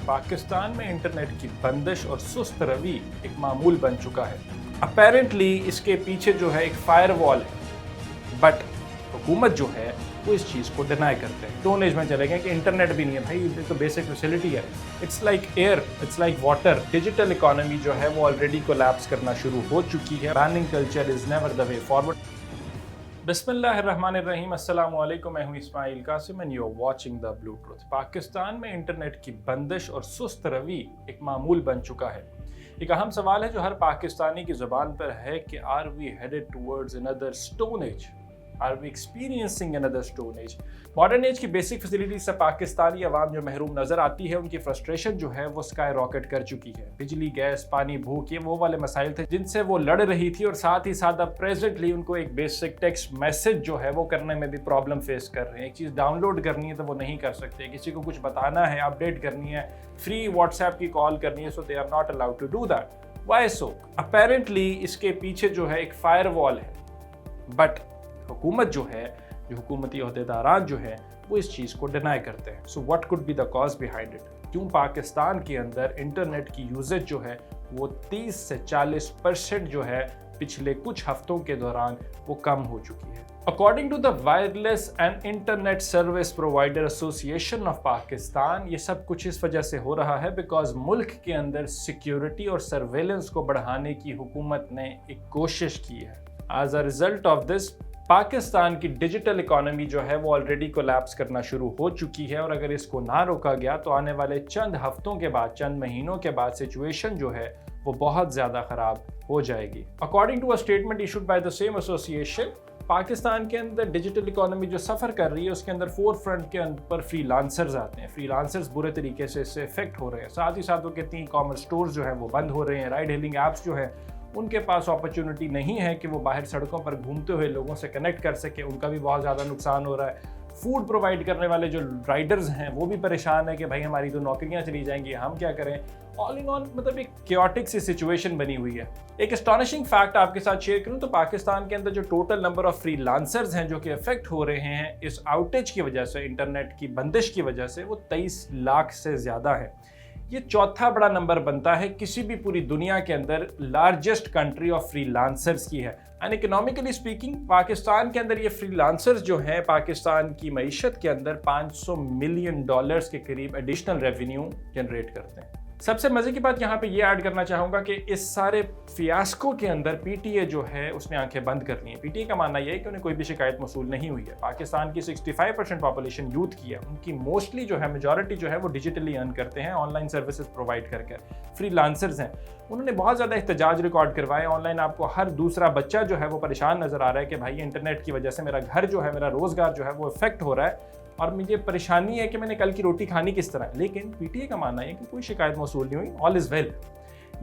पाकिस्तान में इंटरनेट की बंदिश और सुस्त रवि एक मामूल बन चुका है। अपेरेंटली इसके पीछे जो है एक फायरवॉल है, बट हुकूमत जो है वो इस चीज़ को डिनाई करते हैं। स्टोन एज में चले गए कि इंटरनेट भी नहीं है। भाई ये तो बेसिक फैसिलिटी है। It's like air, it's like water. Digital economy जो है वो ऑलरेडी कोलैप्स करना शुरू हो चुकी है। Banning culture is never the way forward. बिस्मिल्लाहिर्रहमानिर्रहीम, अस्सलाम वालेकुम। मैं हूं Ismail Qasim and you are watching the blue truth. Pakistan में इंटरनेट की बंदिश और सुस्त रवि एक मामूल बन चुका है। एक अहम सवाल है जो हर पाकिस्तानी की ज़ुबान पर है कि are we headed towards another stone age? Are we experiencing another stone age? Modern age की बेसिक फैसिलिटीज से पाकिस्तानी अवाम जो महरूम नज़र आती है, उनकी फ्रस्ट्रेशन जो है वो स्काई रॉकेट कर चुकी है। बिजली, गैस, पानी, भूख, ये वो वाले मसाइल थे जिनसे वो लड़ रही थी, और साथ ही साथ अब प्रेजेंटली उनको एक बेसिक टेक्स्ट मैसेज जो है वो करने में भी प्रॉब्लम फेस कर रहे हैं। एक चीज़ डाउनलोड करनी है तो वो नहीं कर सकते, किसी को कुछ बताना है, अपडेट करनी है, फ्री व्हाट्सएप की कॉल करनी है, so they are not allowed to do that. Why so? Apparently इसके पीछे जो है एक फायरवॉल है, बट हुकूमत जो है, जो हुकूमती अहदेदारान जो है वो इस चीज़ को डिनाई करते हैं। So what could be the cause behind it? क्यों पाकिस्तान के अंदर इंटरनेट की यूजेज जो है वो 30 से 40% जो है पिछले कुछ हफ्तों के दौरान वो कम हो चुकी है। According to the wireless and internet service provider association of Pakistan, ये सब कुछ इस वजह से हो रहा है बिकॉज मुल्क के अंदर सिक्योरिटी और सर्वेलेंस को बढ़ाने की हुकूमत ने एक कोशिश की है। As a result of this, Pakistan की डिजिटल इकोनॉमी जो है वो ऑलरेडी कोलैप्स करना शुरू हो चुकी है, और अगर इसको ना रोका गया तो आने वाले चंद हफ्तों के बाद, चंद महीनों के बाद सिचुएशन जो है वो बहुत ज़्यादा ख़राब हो जाएगी। According to a statement issued by the same association, Pakistan के अंदर डिजिटल इकोनॉमी जो सफ़र कर रही है उसके अंदर फोर फ्रंट के अंदर फ्रीलांसर्स आते हैं। फ्रीलांसर्स बुरे तरीके से इससे इफेक्ट हो रहे हैं। साथ ही साथ वो कहती हैं कॉमर्स स्टोर्स जो हैं वो बंद हो रहे हैं। राइड हेलिंग ऐप्स जो है उनके पास अपॉर्चुनिटी नहीं है कि वो बाहर सड़कों पर घूमते हुए लोगों से कनेक्ट कर सके, उनका भी बहुत ज़्यादा नुकसान हो रहा है। फूड प्रोवाइड करने वाले जो राइडर्स हैं वो भी परेशान है कि भाई हमारी तो नौकरियां चली जाएंगी, हम क्या करें। ऑल इन ऑल मतलब एक क्योटिक सी सिचुएशन बनी हुई है। एक एस्टॉनिशिंग फैक्ट आपके साथ शेयर करूं तो पाकिस्तान के अंदर जो टोटल नंबर ऑफ फ्रीलांसर्स हैं जो कि अफेक्ट हो रहे हैं इस आउटेज की वजह से, इंटरनेट की बंदिश की वजह से, वो 23 लाख से ज़्यादा है। ये चौथा बड़ा नंबर बनता है किसी भी पूरी दुनिया के अंदर लार्जेस्ट कंट्री ऑफ फ्रीलांसर्स की है। एंड इकोनॉमिकली स्पीकिंग पाकिस्तान के अंदर ये फ्रीलांसर्स जो हैं पाकिस्तान की मईशत के अंदर $500 मिलियन के करीब एडिशनल रेवेन्यू जनरेट करते हैं। सबसे मजे की बात यहाँ पे ये ऐड करना चाहूँगा कि इस सारे फियास्को के अंदर पीटीए जो है उसने आंखें बंद करनी है। पीटीए का मानना यह है कि उन्हें कोई भी शिकायत मौसूल नहीं हुई है। पाकिस्तान की 65% पॉपुलेशन यूथ की है, उनकी मोस्टली जो है मेजॉरिटी जो है वो डिजिटली अर्न करते हैं, ऑनलाइन सर्विसेज प्रोवाइड करके फ्रीलांसर्स हैं। उन्होंने बहुत ज़्यादा एहतजाज रिकॉर्ड करवाए ऑनलाइन। आपको हर दूसरा बच्चा जो है वो परेशान नज़र आ रहा है कि भाई इंटरनेट की वजह से मेरा घर जो है, मेरा रोज़गार जो है वो इफेक्ट हो रहा है और मुझे परेशानी है कि मैंने कल की रोटी खानी किस तरह। लेकिन पीटीए का मानना है कि कोई शिकायत मौसूल नहीं हुई, ऑल इज़ वेल।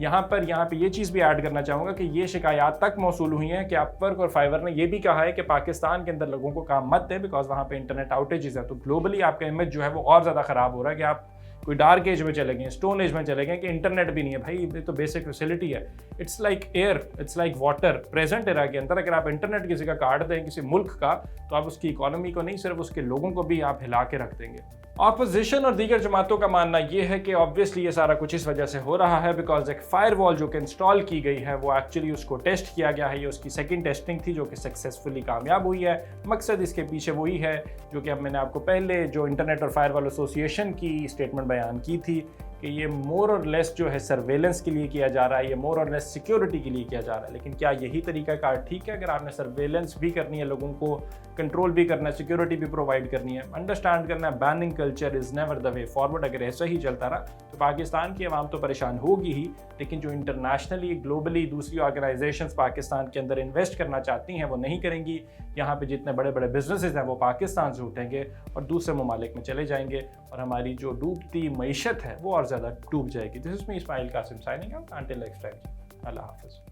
यहाँ पे ये चीज़ भी ऐड करना चाहूँगा कि ये शिकायत तक मौसूल हुई हैं कि अपवर्क और फाइवर ने ये भी कहा है कि पाकिस्तान के अंदर लोगों को काम मत दें बिकॉज वहाँ पे इंटरनेट आउटेजेस है। तो ग्लोबली आपका इमेज जो है वो और ज़्यादा ख़राब हो रहा है कि आप कोई डार्क एज में चले गए, स्टोन एज में चले गए कि इंटरनेट भी नहीं है। भाई ये तो बेसिक फैसिलिटी है। It's like air, it's like water. Present era के अंदर अगर आप इंटरनेट किसी का काट दें, किसी मुल्क का, तो आप उसकी इकोनॉमी को नहीं सिर्फ उसके लोगों को भी आप हिला के रख देंगे। ऑपोजिशन और दीगर जमातों का मानना ये है कि ऑब्वियसली ये सारा कुछ इस वजह से हो रहा है बिकॉज एक फायरवॉल जो कि इंस्टॉल की गई है वो एक्चुअली उसको टेस्ट किया गया है। ये उसकी सेकंड टेस्टिंग थी जो कि सक्सेसफुली कामयाब हुई है। मकसद इसके पीछे वही है जो कि अब मैंने आपको पहले जो इंटरनेट और फायरवॉल एसोसिएशन की स्टेटमेंट बयान की थी कि ये मोर और लेस जो है सर्वेलेंस के लिए किया जा रहा है, ये मोर और लेस सिक्योरिटी के लिए किया जा रहा है। लेकिन क्या यही तरीका कार ठीक है? अगर आपने सर्वेलेंस भी करनी है, लोगों को कंट्रोल भी करना है, सिक्योरिटी भी प्रोवाइड करनी है, अंडरस्टैंड करना है banning culture is never the way forward, अगर ऐसा ही चलता रहा तो पाकिस्तान की आवाम तो परेशान होगी ही, लेकिन जो इंटरनेशनली ग्लोबली दूसरी ऑर्गेनाइजेशंस पाकिस्तान के अंदर इन्वेस्ट करना चाहती हैं वो नहीं करेंगी। यहाँ पे जितने बड़े बड़े बिजनेसेस हैं वो पाकिस्तान से उठेंगे और दूसरे ममालिक में चले जाएंगे और हमारी जो डूबती मईशत है वो और ज़्यादा डूब जाएगी। This is me Ismail Qasim signing out, until next time, अल्लाह हाफ़िज़।